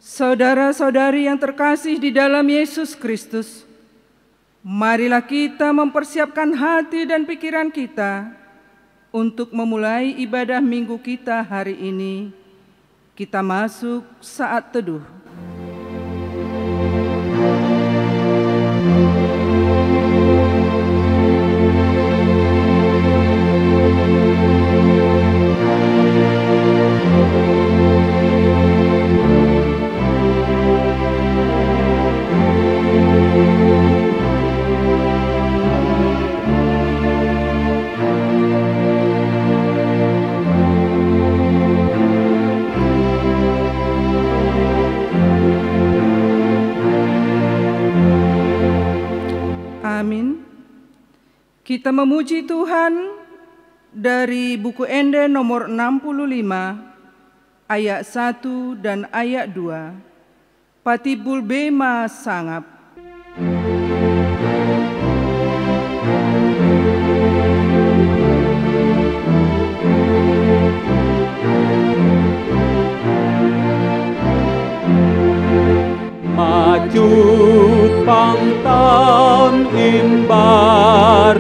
Saudara-saudari yang terkasih di dalam Yesus Kristus, marilah kita mempersiapkan hati dan pikiran kita untuk memulai ibadah minggu kita hari ini. Kita masuk saat teduh. Amin. Kita memuji Tuhan dari buku Ende nomor 65 ayat 1 dan ayat 2. Patibul bema sangap. Maju pangtaun imbaruon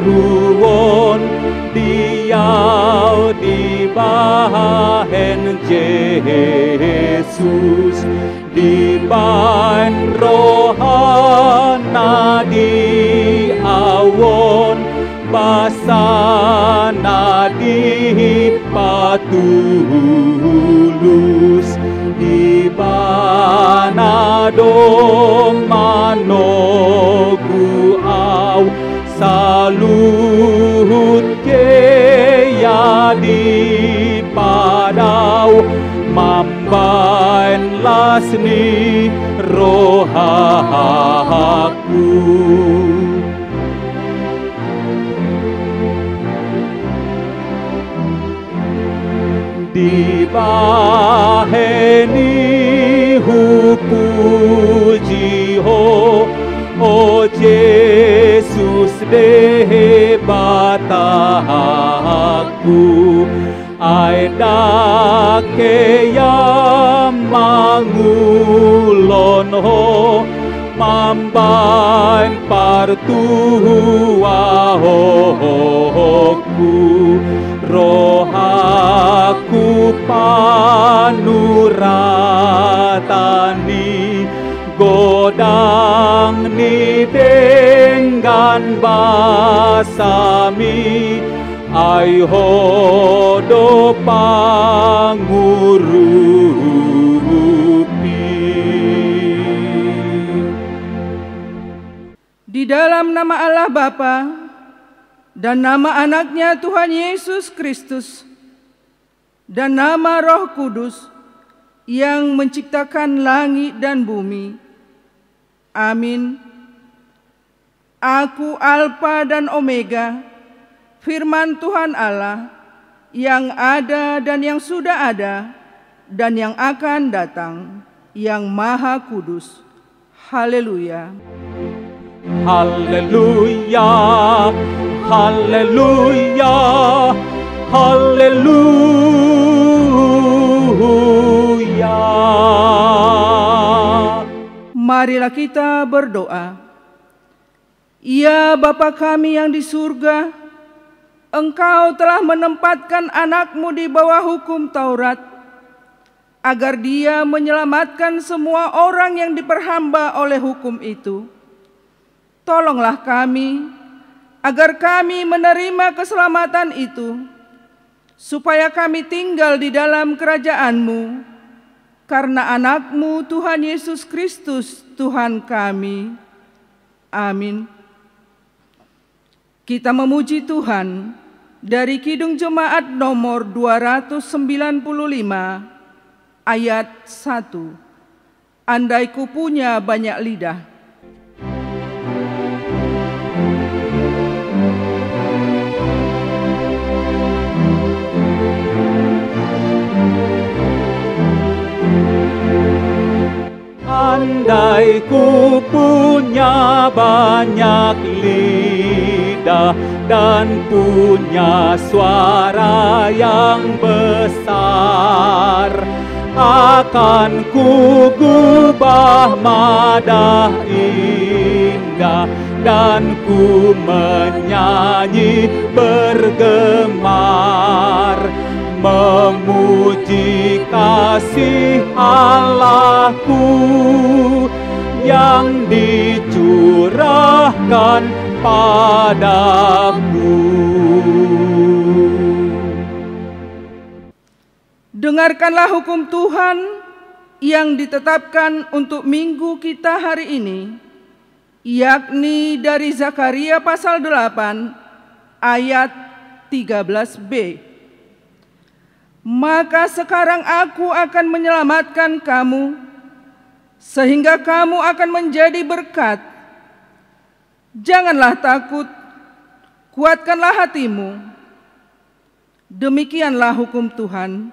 diau di bahen Yesus di bahan rohana di awon basana di patulus di bana domanogu au salut ya di padau mambain lasni rohaku di baheni puji ho o Yesus de bataku aida ke mangulon ho mambain partua hoku rohaku panuratani godang ni dengan basami ai hodo pangurupi. Di dalam nama Allah Bapa dan nama anaknya Tuhan Yesus Kristus dan nama Roh Kudus yang menciptakan langit dan bumi. Amin. Aku Alfa dan Omega, firman Tuhan Allah, yang ada dan yang sudah ada dan yang akan datang, yang Maha Kudus. Haleluya. Haleluya. Haleluya, haleluya. Marilah kita berdoa. Ya Bapa kami yang di surga, Engkau telah menempatkan anak-Mu di bawah hukum Taurat, agar Dia menyelamatkan semua orang yang diperhamba oleh hukum itu. Tolonglah kami, agar kami menerima keselamatan itu, supaya kami tinggal di dalam kerajaan-Mu, karena anak-Mu Tuhan Yesus Kristus Tuhan kami. Amin. Kita memuji Tuhan dari Kidung Jemaat nomor 295 ayat 1. Andai ku punya banyak lidah. Andai ku punya banyak lidah dan punya suara yang besar, akan ku subah madah indah, dan ku menyanyi bergemar, memuji kasih Allahku yang dicurahkan padaku. Dengarkanlah hukum Tuhan yang ditetapkan untuk minggu kita hari ini, yakni dari Zakaria pasal 8 ayat 13b. Maka sekarang aku akan menyelamatkan kamu, sehingga kamu akan menjadi berkat. Janganlah takut, kuatkanlah hatimu. Demikianlah hukum Tuhan.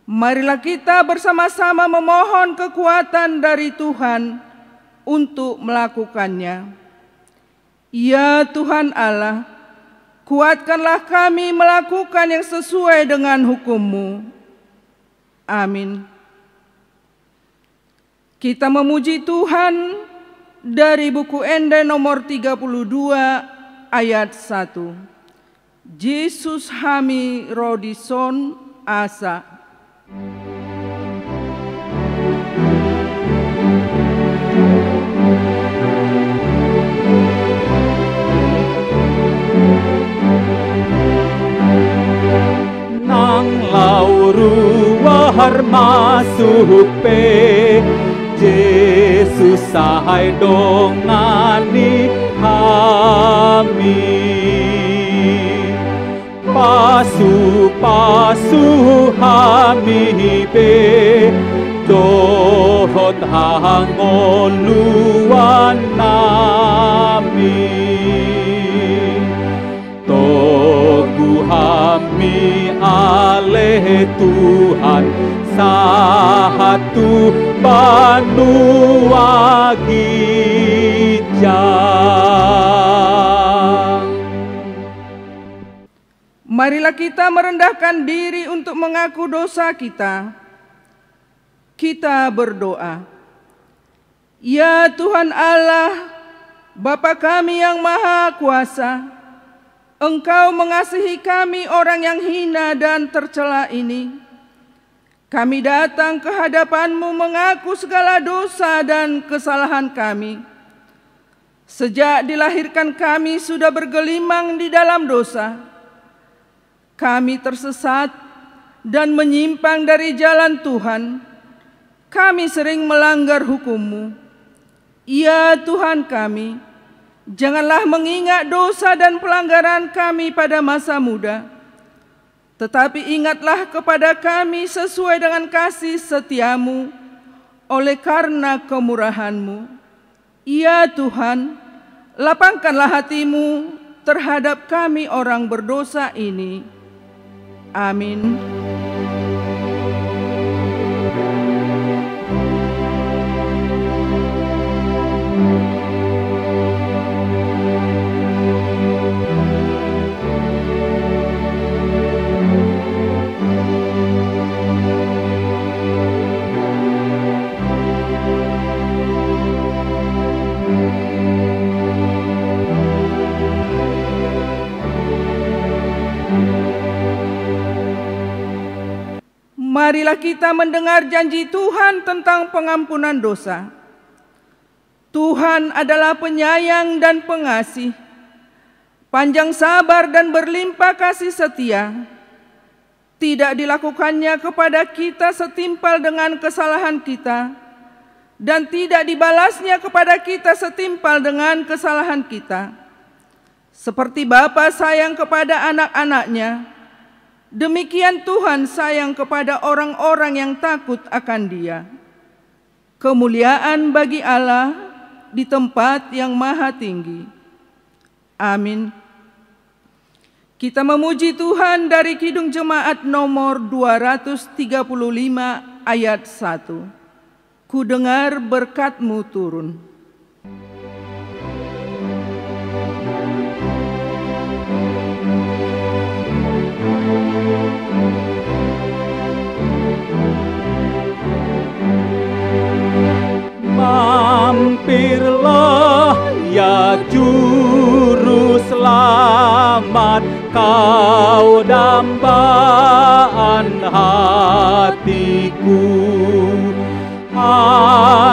Marilah kita bersama-sama memohon kekuatan dari Tuhan untuk melakukannya. Ya Tuhan Allah, kuatkanlah kami melakukan yang sesuai dengan hukum-Mu. Amin. Kita memuji Tuhan dari buku Ende nomor 32 ayat 1. Yesus hami rodison asa. Nang lauru wahar masuk pe, Yesus sahai dongani kami. Pasu hami be, dohot hangoluan nami. Togu hami aleh Tuhan, satu banua gijang. Marilah kita merendahkan diri untuk mengaku dosa kita. Kita berdoa. Ya Tuhan Allah, Bapa kami yang Maha Kuasa, Engkau mengasihi kami orang yang hina dan tercela ini. Kami datang ke hadapan-Mu mengaku segala dosa dan kesalahan kami. Sejak dilahirkan kami sudah bergelimang di dalam dosa. Kami tersesat dan menyimpang dari jalan Tuhan. Kami sering melanggar hukum-Mu. Ya Tuhan kami, janganlah mengingat dosa dan pelanggaran kami pada masa muda, tetapi ingatlah kepada kami sesuai dengan kasih setia-Mu oleh karena kemurahan-Mu. Ya Tuhan, lapangkanlah hati-Mu terhadap kami orang berdosa ini. Amin. Marilah kita mendengar janji Tuhan tentang pengampunan dosa. Tuhan adalah penyayang dan pengasih, panjang sabar dan berlimpah kasih setia. Tidak dilakukannya kepada kita setimpal dengan kesalahan kita, dan tidak dibalasnya kepada kita setimpal dengan kesalahan kita. Seperti Bapa sayang kepada anak-anaknya, demikian Tuhan sayang kepada orang-orang yang takut akan Dia. Kemuliaan bagi Allah di tempat yang maha tinggi. Amin. Kita memuji Tuhan dari Kidung Jemaat nomor 235 ayat 1. Ku dengar berkat-Mu turun.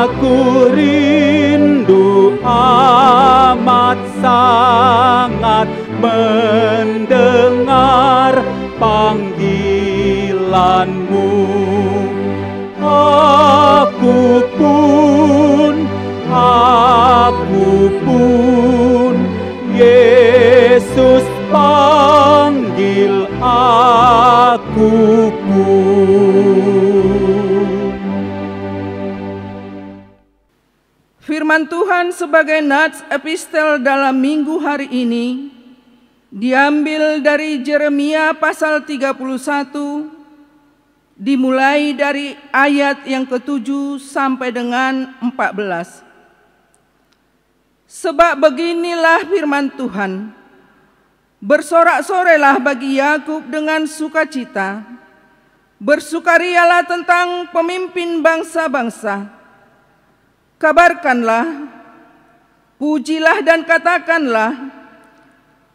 Aku rindu amat sangat mendengar panggilanmu. Aku pun, Yesus panggil aku pun. Firman Tuhan sebagai nats epistel dalam minggu hari ini diambil dari Yeremia pasal 31, dimulai dari ayat yang ke-7 sampai dengan 14. Sebab beginilah firman Tuhan, bersorak-sorailah bagi Yakub dengan sukacita, bersukarialah tentang pemimpin bangsa-bangsa. Kabarkanlah, pujilah dan katakanlah,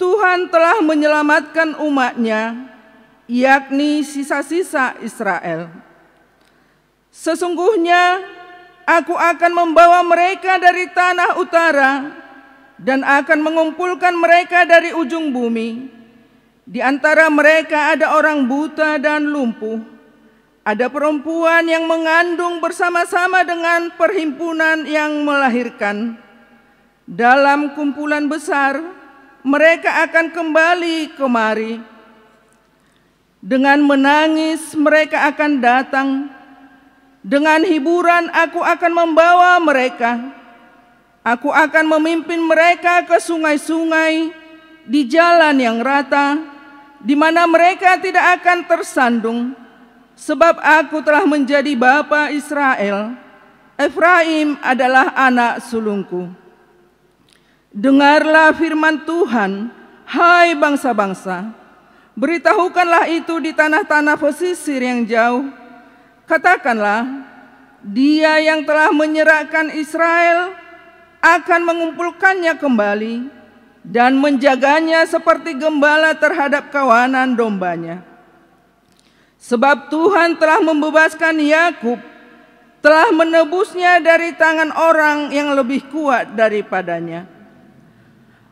Tuhan telah menyelamatkan umatnya, yakni sisa-sisa Israel. Sesungguhnya aku akan membawa mereka dari tanah utara dan akan mengumpulkan mereka dari ujung bumi. Di antara mereka ada orang buta dan lumpuh, ada perempuan yang mengandung bersama-sama dengan perhimpunan yang melahirkan. Dalam kumpulan besar, mereka akan kembali kemari. Dengan menangis mereka akan datang. Dengan hiburan aku akan membawa mereka. Aku akan memimpin mereka ke sungai-sungai di jalan yang rata, di mana mereka tidak akan tersandung. Sebab aku telah menjadi bapa Israel, Efraim adalah anak sulungku. Dengarlah firman Tuhan, hai bangsa-bangsa. Beritahukanlah itu di tanah-tanah pesisir yang jauh. Katakanlah, Dia yang telah menyerahkan Israel akan mengumpulkannya kembali dan menjaganya seperti gembala terhadap kawanan dombanya. Sebab Tuhan telah membebaskan Yakub, telah menebusnya dari tangan orang yang lebih kuat daripadanya.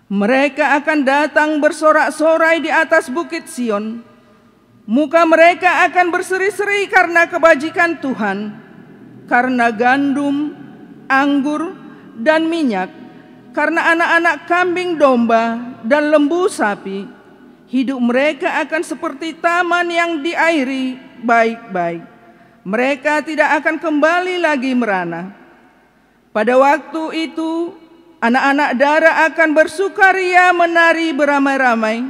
Mereka akan datang bersorak-sorai di atas bukit Sion. Muka mereka akan berseri-seri karena kebajikan Tuhan, karena gandum, anggur, dan minyak, karena anak-anak kambing domba dan lembu sapi. Hidup mereka akan seperti taman yang diairi baik-baik. Mereka tidak akan kembali lagi merana. Pada waktu itu, anak-anak dara akan bersukaria menari beramai-ramai.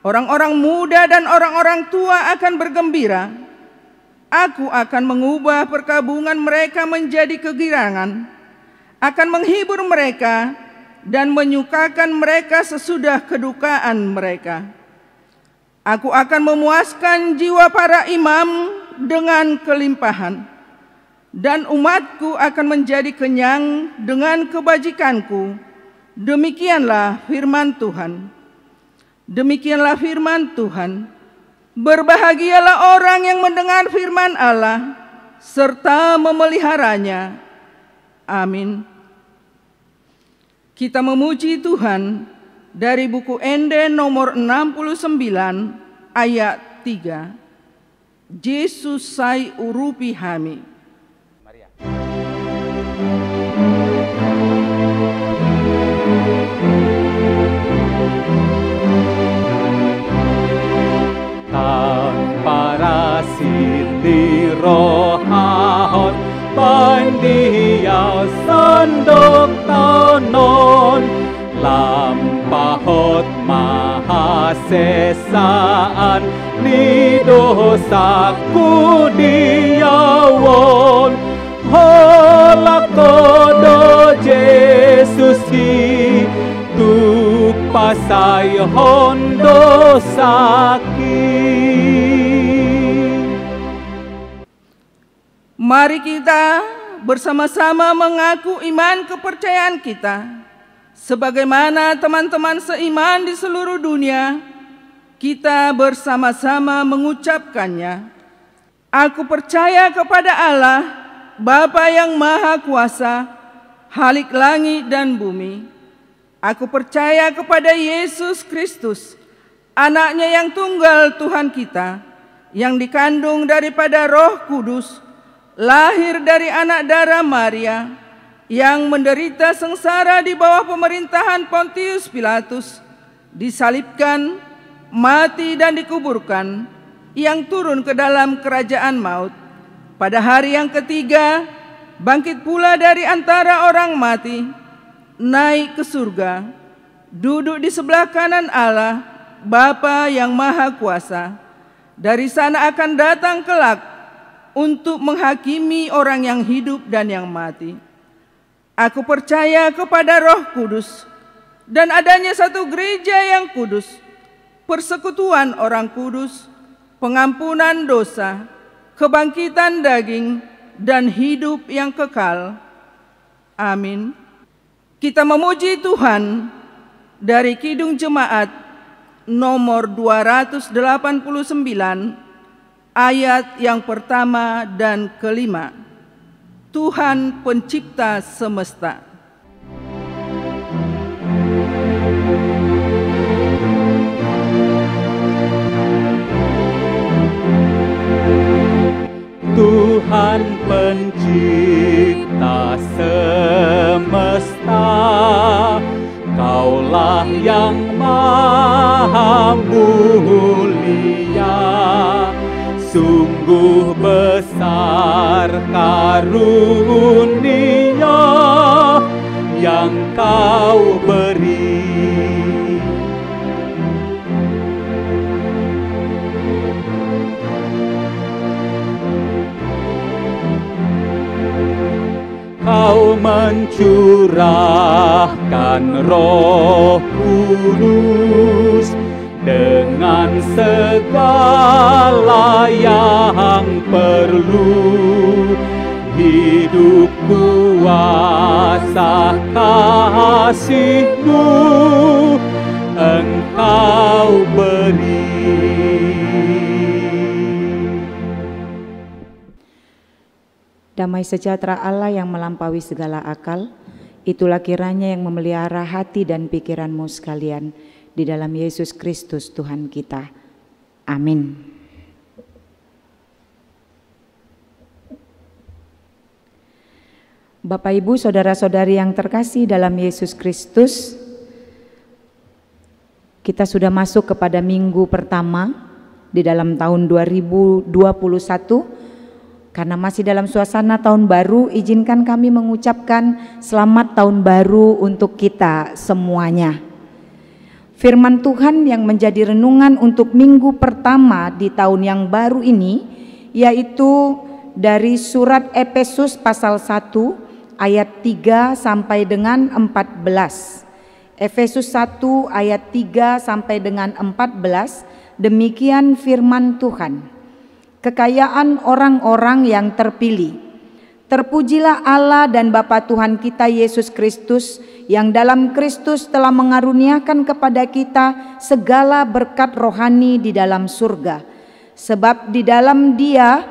Orang-orang muda dan orang-orang tua akan bergembira. Aku akan mengubah perkabungan mereka menjadi kegirangan, akan menghibur mereka dan menyukakan mereka sesudah kedukaan mereka. Aku akan memuaskan jiwa para imam dengan kelimpahan, dan umatku akan menjadi kenyang dengan kebajikanku. Demikianlah firman Tuhan. Demikianlah firman Tuhan. Berbahagialah orang yang mendengar firman Allah serta memeliharanya. Amin. Kita memuji Tuhan dari buku Ende nomor 69 ayat 3. Yesus sai urupi hami. Tanpa rasili rohahon pandiau sandok tanon lampahot mahasesaan ni dosaku diawon holakodo Yesus tu pasay hondo sakit. Mari kita bersama-sama mengaku iman kepercayaan kita. Sebagaimana teman-teman seiman di seluruh dunia, kita bersama-sama mengucapkannya. Aku percaya kepada Allah, Bapa yang Maha Kuasa, Halik langit dan bumi, aku percaya kepada Yesus Kristus, Anaknya yang tunggal Tuhan kita, yang dikandung daripada Roh Kudus, lahir dari anak darah Maria, yang menderita sengsara di bawah pemerintahan Pontius Pilatus, disalibkan, mati dan dikuburkan, yang turun ke dalam kerajaan maut. Pada hari yang ketiga, bangkit pula dari antara orang mati, naik ke surga, duduk di sebelah kanan Allah, Bapa yang Maha Kuasa. Dari sana akan datang kelak untuk menghakimi orang yang hidup dan yang mati. Aku percaya kepada Roh Kudus dan adanya satu gereja yang kudus, persekutuan orang kudus, pengampunan dosa, kebangkitan daging, dan hidup yang kekal. Amin. Kita memuji Tuhan dari Kidung Jemaat nomor 289, ayat yang pertama dan kelima. Tuhan pencipta semesta. Tuhan pencipta semesta, Kaulah yang maha mulia. Sungguh besar karunia yang Kau beri. Kau mencurahkan Roh Kudus dengan segala yang perlu. Hidup kuasa kasih-Mu Engkau beri. Damai sejahtera Allah yang melampaui segala akal, itulah kiranya yang memelihara hati dan pikiranmu sekalian di dalam Yesus Kristus Tuhan kita. Amin. Bapak, Ibu, saudara-saudari yang terkasih dalam Yesus Kristus, kita sudah masuk kepada minggu pertama di dalam tahun 2021. Karena masih dalam suasana tahun baru, izinkan kami mengucapkan selamat tahun baru untuk kita semuanya. Firman Tuhan yang menjadi renungan untuk minggu pertama di tahun yang baru ini, yaitu dari surat Efesus pasal 1 ayat 3 sampai dengan 14. Efesus 1 ayat 3 sampai dengan 14, demikian firman Tuhan. Kekayaan orang-orang yang terpilih. Terpujilah Allah dan Bapa Tuhan kita Yesus Kristus, yang dalam Kristus telah mengaruniakan kepada kita segala berkat rohani di dalam surga. Sebab di dalam Dia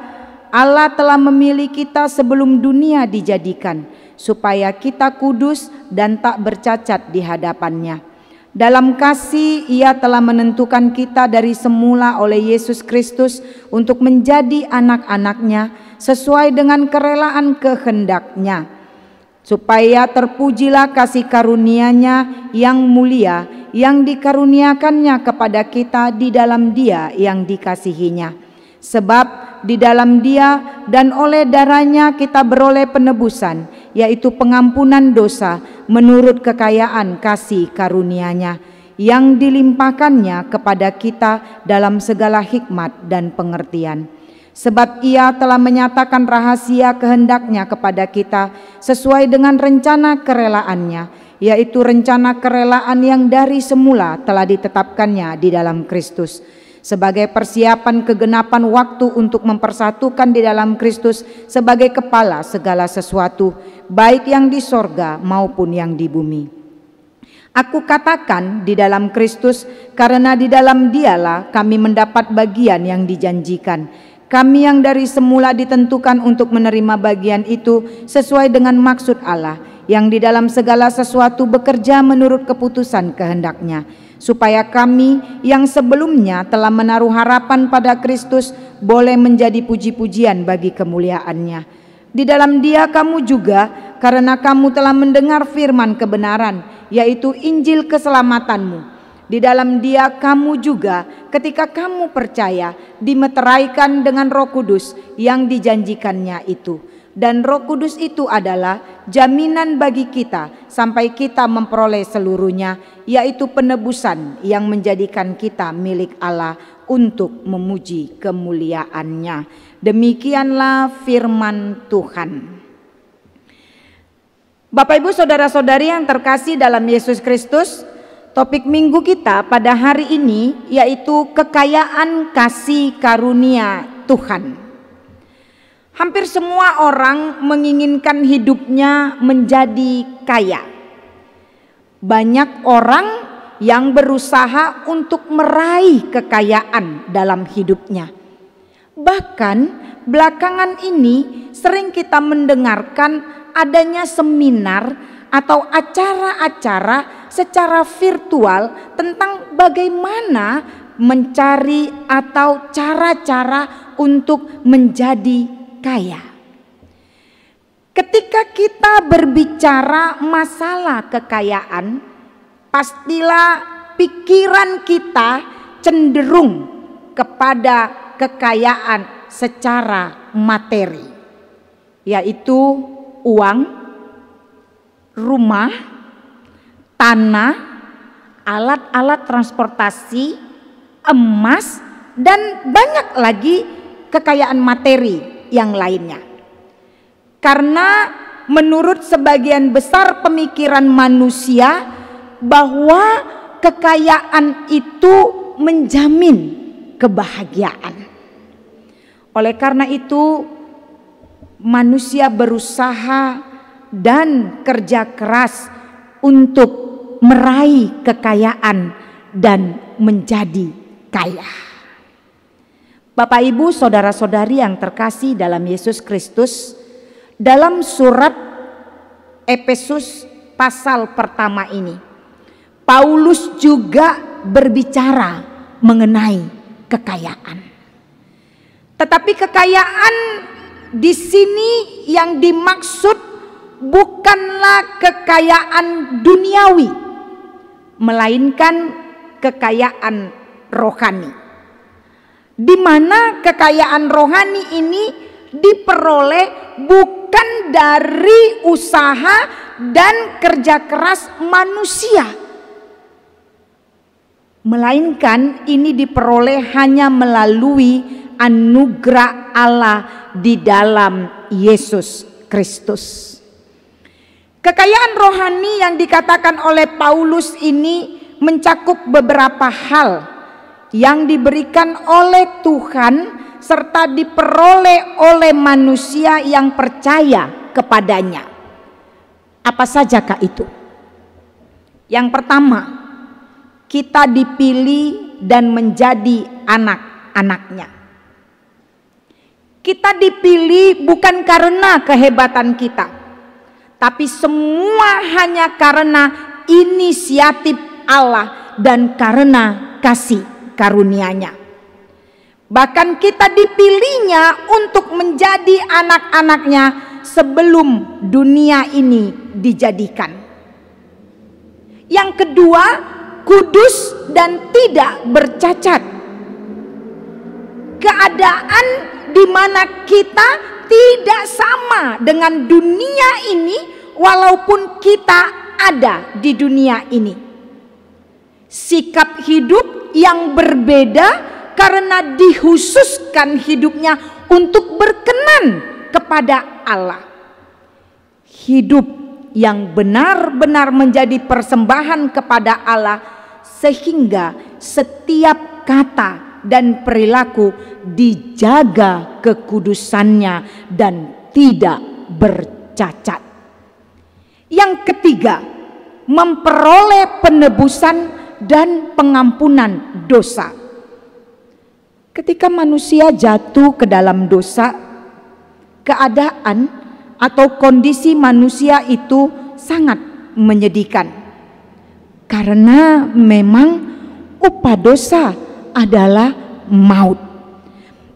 Allah telah memilih kita sebelum dunia dijadikan, supaya kita kudus dan tak bercacat di hadapan-Nya. Dalam kasih Ia telah menentukan kita dari semula oleh Yesus Kristus untuk menjadi anak-anak-Nya sesuai dengan kerelaan kehendak-Nya, supaya terpujilah kasih karunia-Nya yang mulia yang dikaruniakannya kepada kita di dalam Dia yang dikasihi-Nya. Sebab di dalam Dia dan oleh darah-Nya kita beroleh penebusan, yaitu pengampunan dosa menurut kekayaan kasih karunia-Nya yang dilimpahkannya kepada kita dalam segala hikmat dan pengertian. Sebab Ia telah menyatakan rahasia kehendak-Nya kepada kita sesuai dengan rencana kerelaannya, yaitu rencana kerelaan yang dari semula telah ditetapkannya di dalam Kristus, sebagai persiapan kegenapan waktu untuk mempersatukan di dalam Kristus sebagai kepala segala sesuatu, baik yang di sorga maupun yang di bumi. Aku katakan di dalam Kristus, karena di dalam Dialah kami mendapat bagian yang dijanjikan. Kami yang dari semula ditentukan untuk menerima bagian itu sesuai dengan maksud Allah, yang di dalam segala sesuatu bekerja menurut keputusan kehendak-Nya, supaya kami yang sebelumnya telah menaruh harapan pada Kristus boleh menjadi puji-pujian bagi kemuliaan-Nya. Di dalam Dia kamu juga, karena kamu telah mendengar firman kebenaran, yaitu Injil keselamatanmu. Di dalam Dia kamu juga, ketika kamu percaya, dimeteraikan dengan Roh Kudus yang dijanjikannya itu. Dan Roh Kudus itu adalah jaminan bagi kita sampai kita memperoleh seluruhnya, yaitu penebusan yang menjadikan kita milik Allah untuk memuji kemuliaan-Nya. Demikianlah firman Tuhan. Bapak Ibu saudara-saudari yang terkasih dalam Yesus Kristus, topik minggu kita pada hari ini yaitu kekayaan kasih karunia Tuhan. Hampir semua orang menginginkan hidupnya menjadi kaya. Banyak orang yang berusaha untuk meraih kekayaan dalam hidupnya. Bahkan belakangan ini sering kita mendengarkan adanya seminar atau acara-acara secara virtual tentang bagaimana mencari atau cara-cara untuk menjadi kaya. Ketika kita berbicara masalah kekayaan, pastilah pikiran kita cenderung kepada kekayaan secara materi, yaitu uang, rumah, tanah, alat-alat transportasi, emas, dan banyak lagi kekayaan materi yang lainnya. Karena menurut sebagian besar pemikiran manusia bahwa kekayaan itu menjamin kebahagiaan. Oleh karena itu manusia berusaha dan kerja keras untuk meraih kekayaan dan menjadi kaya. Bapak Ibu saudara-saudari yang terkasih dalam Yesus Kristus, dalam surat Efesus pasal pertama ini, Paulus juga berbicara mengenai kekayaan. Tetapi kekayaan di sini yang dimaksud bukanlah kekayaan duniawi, melainkan kekayaan rohani. Di mana kekayaan rohani ini diperoleh bukan dari usaha dan kerja keras manusia, melainkan ini diperoleh hanya melalui anugerah Allah di dalam Yesus Kristus. Kekayaan rohani yang dikatakan oleh Paulus ini mencakup beberapa hal yang diberikan oleh Tuhan serta diperoleh oleh manusia yang percaya kepadanya. Apa sajakah itu? Yang pertama, kita dipilih dan menjadi anak-anaknya. Kita dipilih bukan karena kehebatan kita, tapi semua hanya karena inisiatif Allah dan karena kasih karunia-Nya. Bahkan kita dipilihnya untuk menjadi anak-anaknya sebelum dunia ini dijadikan. Yang kedua, kudus dan tidak bercacat. Keadaan di mana kita tidak sama dengan dunia ini walaupun kita ada di dunia ini. Sikap hidup yang berbeda karena dikhususkan hidupnya untuk berkenan kepada Allah. Hidup yang benar-benar menjadi persembahan kepada Allah sehingga setiap kata dan perilaku dijaga kekudusannya dan tidak bercacat. Yang ketiga, memperoleh penebusan dan pengampunan dosa. Ketika manusia jatuh ke dalam dosa, keadaan atau kondisi manusia itu sangat menyedihkan. Karena memang upah dosa adalah maut.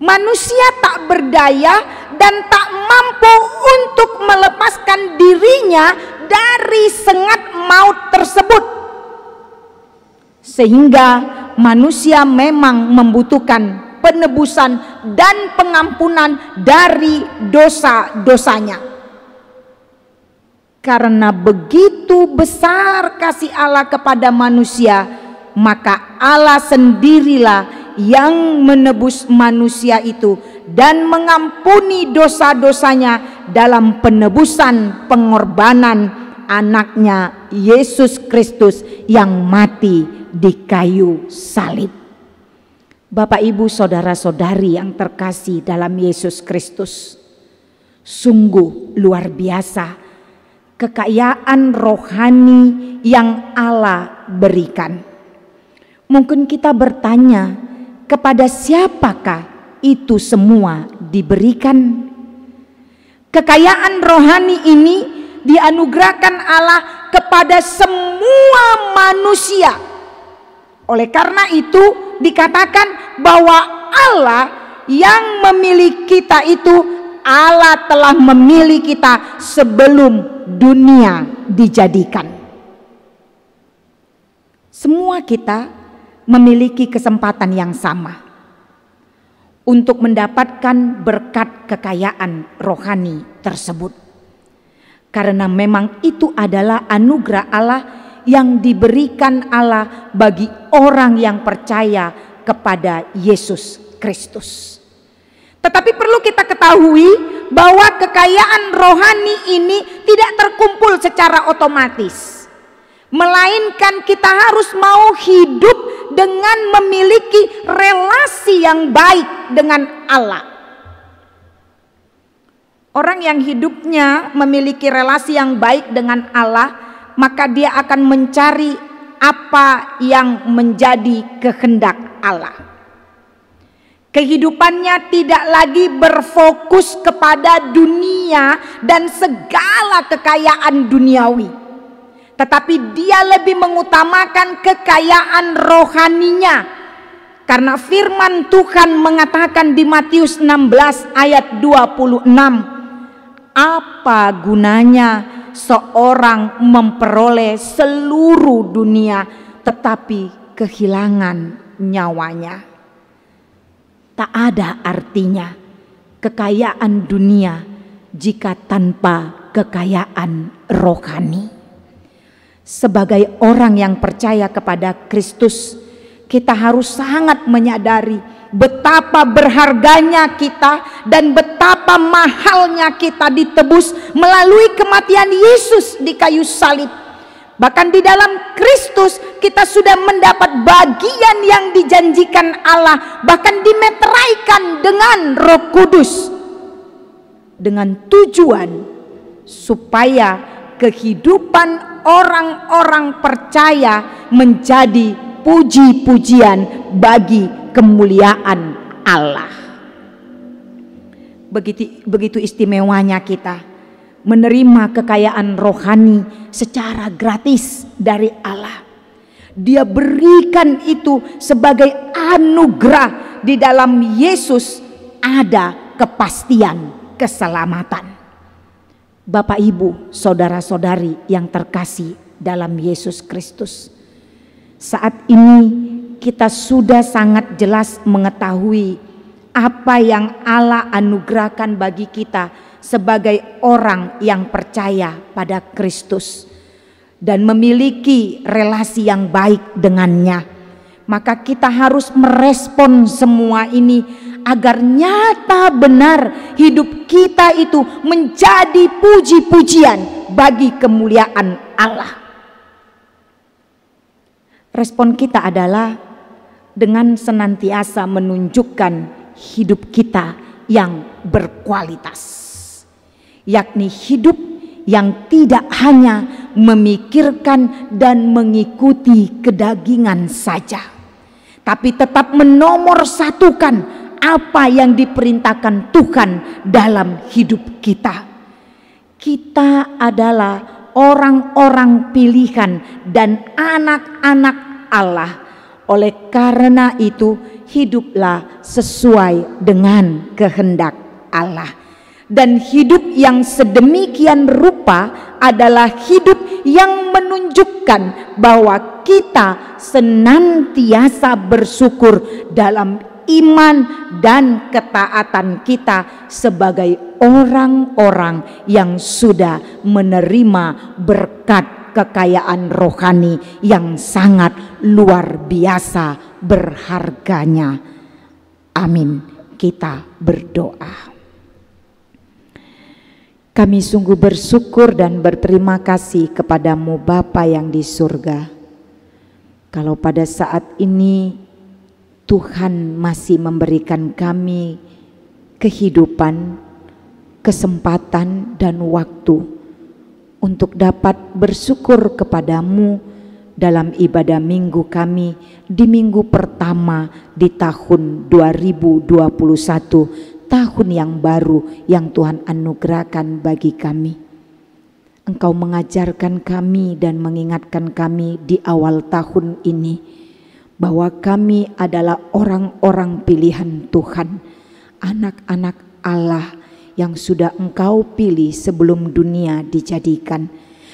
Manusia tak berdaya dan tak mampu untuk melepaskan dirinya dari sengat maut tersebut. Sehingga manusia memang membutuhkan penebusan dan pengampunan dari dosa-dosanya. Karena begitu besar kasih Allah kepada manusia, maka Allah sendirilah yang menebus manusia itu dan mengampuni dosa-dosanya dalam penebusan pengorbanan anaknya Yesus Kristus yang mati di kayu salib. Bapak, Ibu, saudara-saudari yang terkasih dalam Yesus Kristus, sungguh luar biasa kekayaan rohani yang Allah berikan. Mungkin kita bertanya, kepada siapakah itu semua diberikan? Kekayaan rohani ini dianugerahkan Allah kepada semua manusia. Oleh karena itu dikatakan bahwa Allah yang memilih kita itu, Allah telah memilih kita sebelum dunia dijadikan. Semua kita memiliki kesempatan yang sama untuk mendapatkan berkat kekayaan rohani tersebut. Karena memang itu adalah anugerah Allah yang diberikan Allah bagi orang yang percaya kepada Yesus Kristus. Tetapi perlu kita ketahui bahwa kekayaan rohani ini tidak terkumpul secara otomatis, melainkan kita harus mau hidup dengan memiliki relasi yang baik dengan Allah. Orang yang hidupnya memiliki relasi yang baik dengan Allah, maka dia akan mencari apa yang menjadi kehendak Allah. Kehidupannya tidak lagi berfokus kepada dunia dan segala kekayaan duniawi, tetapi dia lebih mengutamakan kekayaan rohaninya. Karena firman Tuhan mengatakan di Matius 16 ayat 26, apa gunanya seorang memperoleh seluruh dunia tetapi kehilangan nyawanya? Tak ada artinya kekayaan dunia jika tanpa kekayaan rohani. Sebagai orang yang percaya kepada Kristus, kita harus sangat menyadari betapa berharganya kita dan betapa mahalnya kita ditebus melalui kematian Yesus di kayu salib. Bahkan di dalam Kristus kita sudah mendapat bagian yang dijanjikan Allah, bahkan dimeteraikan dengan Roh Kudus, dengan tujuan supaya kehidupan orang-orang percaya menjadi puji-pujian bagi kemuliaan Allah. Begitu istimewanya kita menerima kekayaan rohani secara gratis dari Allah. Dia berikan itu sebagai anugerah. Di dalam Yesus ada kepastian keselamatan. Bapak, Ibu, saudara-saudari yang terkasih dalam Yesus Kristus, saat ini kita sudah sangat jelas mengetahui apa yang Allah anugerahkan bagi kita sebagai orang yang percaya pada Kristus dan memiliki relasi yang baik dengannya. Maka kita harus merespon semua ini agar nyata benar hidup kita itu menjadi puji-pujian bagi kemuliaan Allah. Respon kita adalah dengan senantiasa menunjukkan hidup kita yang berkualitas, yakni hidup yang tidak hanya memikirkan dan mengikuti kedagingan saja, tapi tetap menomorsatukan apa yang diperintahkan Tuhan dalam hidup kita. Kita adalah orang-orang pilihan dan anak-anak Allah. Oleh karena itu, hiduplah sesuai dengan kehendak Allah. Dan hidup yang sedemikian rupa adalah hidup yang menunjukkan bahwa kita senantiasa bersyukur dalam iman dan ketaatan kita sebagai orang-orang yang sudah menerima berkat kekayaan rohani yang sangat luar biasa berharganya. Amin. Kita berdoa. Kami sungguh bersyukur dan berterima kasih kepadamu Bapa yang di surga. Kalau pada saat ini Tuhan masih memberikan kami kehidupan, kesempatan dan waktu untuk dapat bersyukur kepadamu dalam ibadah minggu kami di minggu pertama di tahun 2021, tahun yang baru yang Tuhan anugerahkan bagi kami. Engkau mengajarkan kami dan mengingatkan kami di awal tahun ini bahwa kami adalah orang-orang pilihan Tuhan, anak-anak Allah yang sudah Engkau pilih sebelum dunia dijadikan.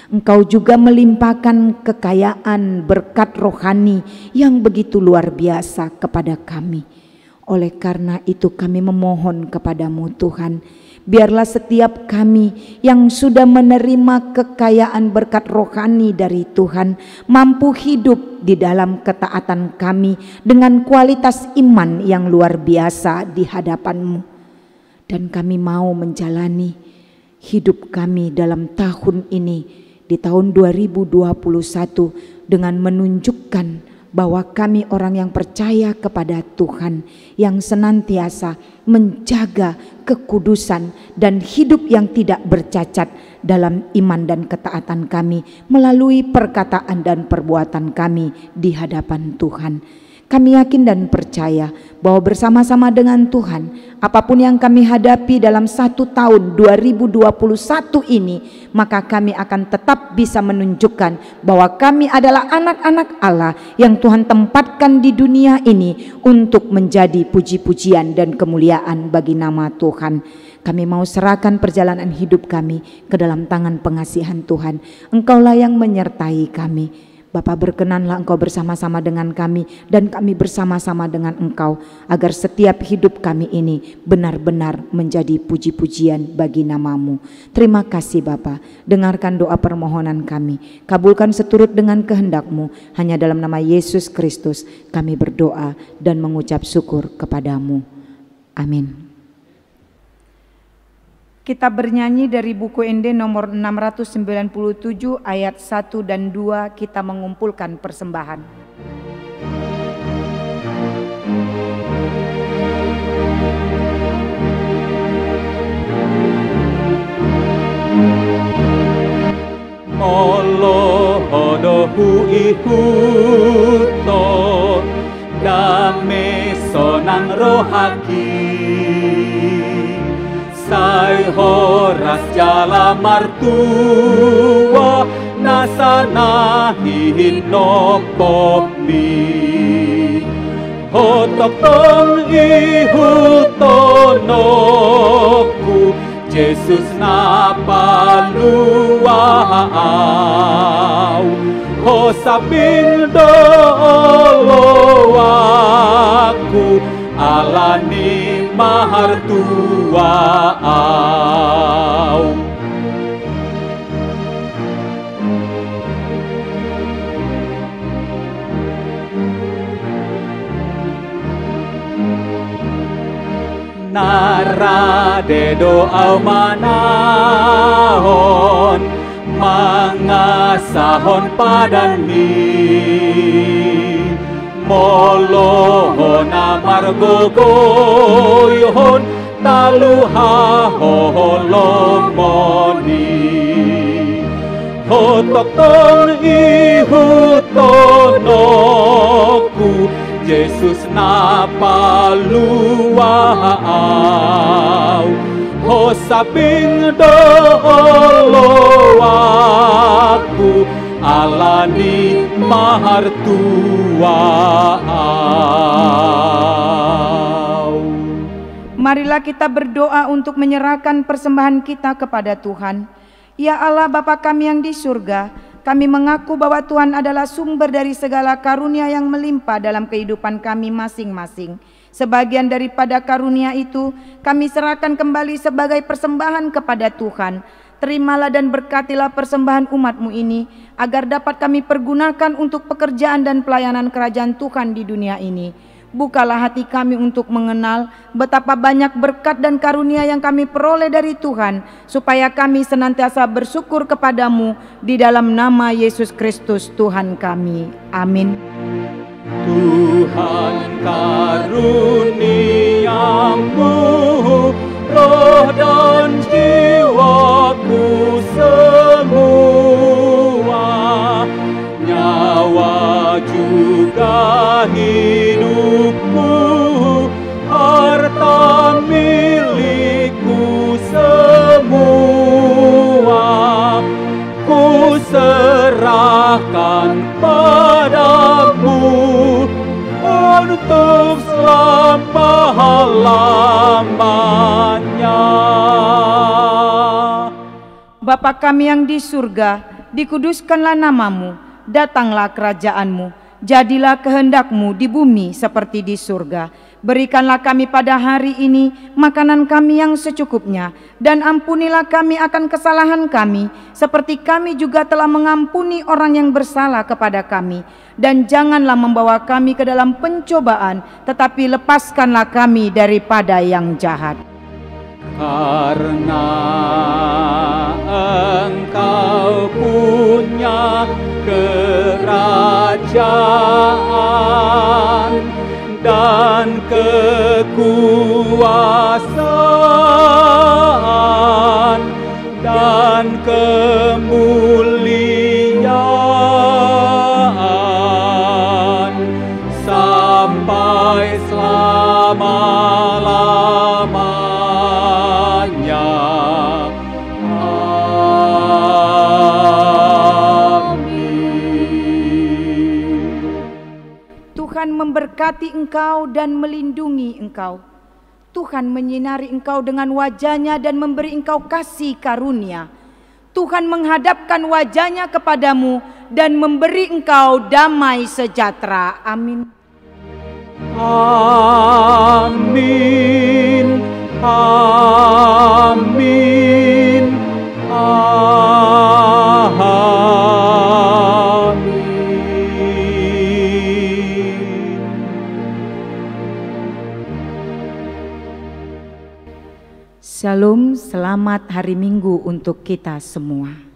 Engkau juga melimpahkan kekayaan berkat rohani yang begitu luar biasa kepada kami. Oleh karena itu kami memohon kepadamu Tuhan, biarlah setiap kami yang sudah menerima kekayaan berkat rohani dari Tuhan mampu hidup di dalam ketaatan kami dengan kualitas iman yang luar biasa di hadapan-Mu. Dan kami mau menjalani hidup kami dalam tahun ini, di tahun 2021, dengan menunjukkan bahwa kami orang yang percaya kepada Tuhan, yang senantiasa menjaga kekudusan dan hidup yang tidak bercacat dalam iman dan ketaatan kami melalui perkataan dan perbuatan kami di hadapan Tuhan. Kami yakin dan percaya bahwa bersama-sama dengan Tuhan, apapun yang kami hadapi dalam 1 tahun 2021 ini, maka kami akan tetap bisa menunjukkan bahwa kami adalah anak-anak Allah yang Tuhan tempatkan di dunia ini untuk menjadi puji-pujian dan kemuliaan bagi nama Tuhan. Kami mau serahkan perjalanan hidup kami ke dalam tangan pengasihan Tuhan. Engkaulah yang menyertai kami. Bapa, berkenanlah Engkau bersama-sama dengan kami dan kami bersama-sama dengan Engkau, agar setiap hidup kami ini benar-benar menjadi puji-pujian bagi nama-Mu. Terima kasih Bapa, dengarkan doa permohonan kami, kabulkan seturut dengan kehendak-Mu. Hanya dalam nama Yesus Kristus kami berdoa dan mengucap syukur kepadamu. Amin. Kita bernyanyi dari buku ND nomor 697 ayat 1 dan 2, kita mengumpulkan persembahan. Molo hodohu ihuto dame sonang rohaki Sai horas jala martua nasana hinokomi Hotok tong ihutonoku Yesus na paluau Hosapin doloaku alani mahartuau Narade doa manahon mangasahon padani Molohon amargogoyhon taluhaholomoni Hotok tong ihutonoku Yesus napa luau ho sabing dolo aku alani mahartuau. Marilah kita berdoa untuk menyerahkan persembahan kita kepada Tuhan. Ya Allah Bapa kami yang di surga, kami mengaku bahwa Tuhan adalah sumber dari segala karunia yang melimpah dalam kehidupan kami masing-masing. Sebagian daripada karunia itu kami serahkan kembali sebagai persembahan kepada Tuhan. Terimalah dan berkatilah persembahan umat-Mu ini, agar dapat kami pergunakan untuk pekerjaan dan pelayanan kerajaan Tuhan di dunia ini. Bukalah hati kami untuk mengenal betapa banyak berkat dan karunia yang kami peroleh dari Tuhan, supaya kami senantiasa bersyukur kepadamu di dalam nama Yesus Kristus Tuhan kami. Amin. Tuhan karuniamu, roh dan jiwaku semua, nyawa juga hidupku, harta milikku semua, ku serahkan padamu untuk selama-lamanya. Bapa kami yang di surga, dikuduskanlah namamu, datanglah kerajaanmu, jadilah kehendak-Mu di bumi seperti di surga. Berikanlah kami pada hari ini makanan kami yang secukupnya, dan ampunilah kami akan kesalahan kami, seperti kami juga telah mengampuni orang yang bersalah kepada kami. Dan janganlah membawa kami ke dalam pencobaan, tetapi lepaskanlah kami daripada yang jahat. Karena Engkau punya kerajaan dan kekuasaan dan kemuliaan sampai selama-lamanya. Tuhan memberkati engkau dan melindungi engkau. Tuhan menyinari engkau dengan wajah-Nya dan memberi engkau kasih karunia. Tuhan menghadapkan wajah-Nya kepadamu dan memberi engkau damai sejahtera. Amin. Amin. Amin. Shalom, selamat hari Minggu untuk kita semua.